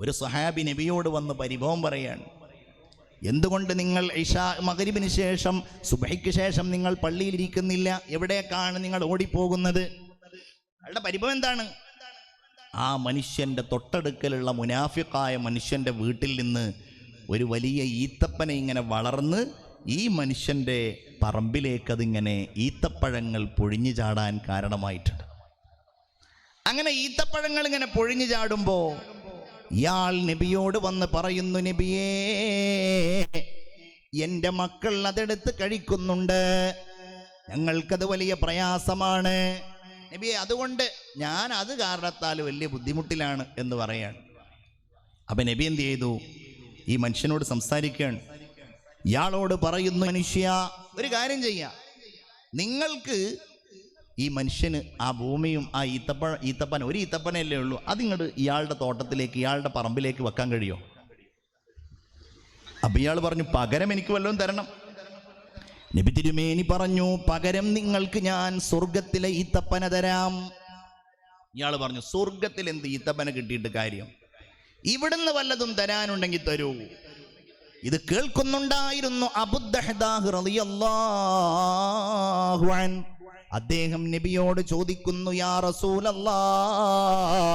ഒരു സ്വഹാബി നബിയോട് വന്ന് പരിഭവം പറയാണ്, എന്തുകൊണ്ട് നിങ്ങൾ ഇശാ മഗ്രിബിന് ശേഷം സുബ്ഹിക്ക് ശേഷം നിങ്ങൾ പള്ളിയിലിരിക്കുന്നില്ല? എവിടേക്കാണ് നിങ്ങൾ ഓടിപ്പോകുന്നത്? അയാളുടെ പരിഭവം എന്താണ്? ആ മനുഷ്യന്റെ തൊട്ടടുക്കലുള്ള മുനാഫിഖായ മനുഷ്യന്റെ വീട്ടിൽ നിന്ന് ഒരു വലിയ ഈത്തപ്പന ഇങ്ങനെ വളർന്ന് ഈ മനുഷ്യന്റെ പറമ്പിലേക്ക് അതിങ്ങനെ ഈത്തപ്പഴങ്ങൾ പൊഴിഞ്ഞു ചാടാൻ കാരണമായിട്ടുണ്ട്. അങ്ങനെ ഈത്തപ്പഴങ്ങൾ ഇങ്ങനെ പൊഴിഞ്ഞു ചാടുമ്പോ ഇയാൾ നബിയോട് വന്ന് പറയുന്നു, നബിയേ, എൻ്റെ മക്കൾ അതെടുത്ത് കഴിക്കുന്നുണ്ട്, ഞങ്ങൾക്കത് വലിയ പ്രയാസമാണ് നബിയെ, അതുകൊണ്ട് ഞാൻ അത് കാരണത്താൽ വലിയ ബുദ്ധിമുട്ടിലാണ് എന്ന് പറയാണ്. അപ്പൊ നബി എന്ത് ചെയ്തു? ഈ മനുഷ്യനോട് സംസാരിക്കുകയാണ്. ഇയാളോട് പറയുന്നു, മനുഷ്യ, ഒരു കാര്യം ചെയ്യാം, നിങ്ങൾക്ക് ഈ മനുഷ്യന് ആ ഭൂമിയും ആ ഈത്തപ്പന ഒരു ഈത്തപ്പനയല്ലേ ഉള്ളൂ, അതിങ്ങോട്ട് ഇയാളുടെ തോട്ടത്തിലേക്ക് ഇയാളുടെ പറമ്പിലേക്ക് വെക്കാൻ കഴിയുമോ? അപ്പൊ ഇയാൾ പറഞ്ഞു, പകരം എനിക്ക് വല്ലതും തരണം. നബി തിരുമേനി പറഞ്ഞു, പകരം നിങ്ങൾക്ക് ഞാൻ സ്വർഗത്തിലെ ഈത്തപ്പന തരാം. ഇയാൾ പറഞ്ഞു, സ്വർഗത്തിൽ എന്ത് ഈത്തപ്പന കിട്ടിയിട്ട് കാര്യം? ഇവിടുന്ന് വല്ലതും തരാനുണ്ടെങ്കിൽ തരൂ. ഇത് കേൾക്കുന്നുണ്ടായിരുന്നു അബൂദ്ദഹ്ദാഹ് റളിയല്ലാഹു അൻഹു. അദ്ദേഹം നബിയോട് ചോദിക്കുന്നു, യാ റസൂലല്ലാഹ്,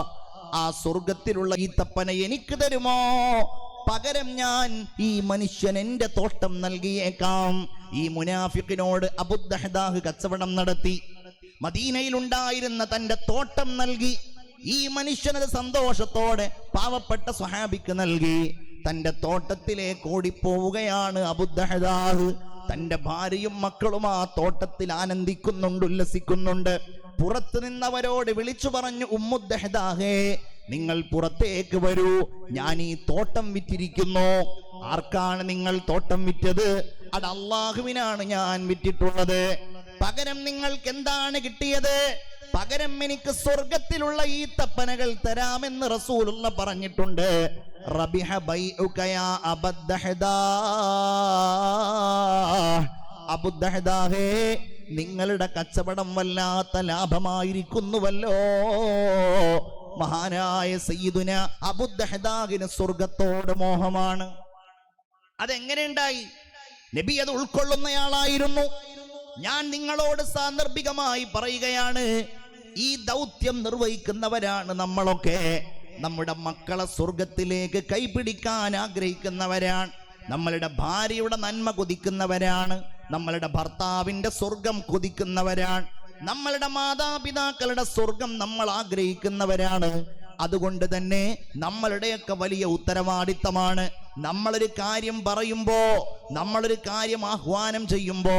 ആ സ്വർഗത്തിലുള്ള ഈത്തപ്പന എനിക്ക് തരുമോ? പകരം ഞാൻ ഈ മനുഷ്യൻ എൻ്റെ തോട്ടം നൽകിയേക്കാം. ഈ മുനാഫിഖിനോട് അബൂദ്ദഹ്ദാഹ് കച്ചവടം നടത്തി, മദീനയിലുണ്ടായിരുന്ന തൻ്റെ തോട്ടം നൽകി. ഈ മനുഷ്യനത് സന്തോഷത്തോടെ പാവപ്പെട്ട സ്വഹാബിക്ക് നൽകി. തൻ്റെ തോട്ടത്തിലേക്ക് ഓടിപ്പോവുകയാണ് അബൂദ്ദഹ്ദാഹ്. തൻ്റെ ഭാര്യയും മക്കളും ആ തോട്ടത്തിൽ ആനന്ദിക്കുന്നുണ്ട്, ഉല്ലസിക്കുന്നുണ്ട്. പുറത്തു നിന്നവരോട് വിളിച്ചു പറഞ്ഞു, ഉമ്മുദ്ദഹ്ദാഹേ, നിങ്ങൾ പുറത്തേക്ക് വരൂ, ഞാൻ ഈ തോട്ടം വിറ്റിരിക്കുന്നു. ആർക്കാണ് നിങ്ങൾ തോട്ടം വിറ്റത്? അത് അള്ളാഹുവിനാണ് ഞാൻ വിറ്റിട്ടുള്ളത്. പകരം നിങ്ങൾക്ക് എന്താണ് കിട്ടിയത്? പകരം എനിക്ക് സ്വർഗത്തിലുള്ള ഈ തപ്പനകൾ തരാമെന്ന് റസൂലുള്ള പറഞ്ഞിട്ടുണ്ട്. റബിഹ ബൈഉക യാ അബൂദ്ദഹ്ദാഹ്, അബൂദ്ദഹ്ദാഹേ, നിങ്ങളുടെ കച്ചവടം വല്ലാത്ത ലാഭമായിരിക്കുന്നുവല്ലോ. മഹാനായ സയ്യിദുന അബൂദ്ദഹ്ദാഹിന് സ്വർഗത്തോട് മോഹമാണ്. അതെങ്ങനെ ഉണ്ടായി? നബി അത് ഉൾക്കൊള്ളുന്നയാളായിരുന്നു. ഞാൻ നിങ്ങളോട് സാന്ദർഭികമായി പറയുകയാണ്, ഈ ദൗത്യം നിർവഹിക്കുന്നവരാണ് നമ്മളൊക്കെ. നമ്മുടെ മക്കളെ സ്വർഗത്തിലേക്ക് കൈപിടിക്കാൻ ആഗ്രഹിക്കുന്നവരാണ്. നമ്മളുടെ ഭാര്യയുടെ നന്മ കൊതിക്കുന്നവരാണ്. നമ്മളുടെ ഭർത്താവിന്റെ സ്വർഗം കൊതിക്കുന്നവരാണ്. നമ്മളുടെ മാതാപിതാക്കളുടെ സ്വർഗം നമ്മൾ ആഗ്രഹിക്കുന്നവരാണ്. അതുകൊണ്ട് തന്നെ നമ്മളുടെയൊക്കെ വലിയ ഉത്തരവാദിത്തമാണ്, നമ്മളൊരു കാര്യം പറയുമ്പോ, നമ്മളൊരു കാര്യം ആഹ്വാനം ചെയ്യുമ്പോ,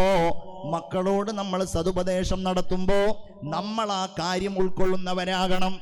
മക്കളോട് നമ്മൾ സതുപദേശം നടത്തുമ്പോ നമ്മൾ ആ കാര്യം ഉൾക്കൊള്ളുന്നവരാകണം.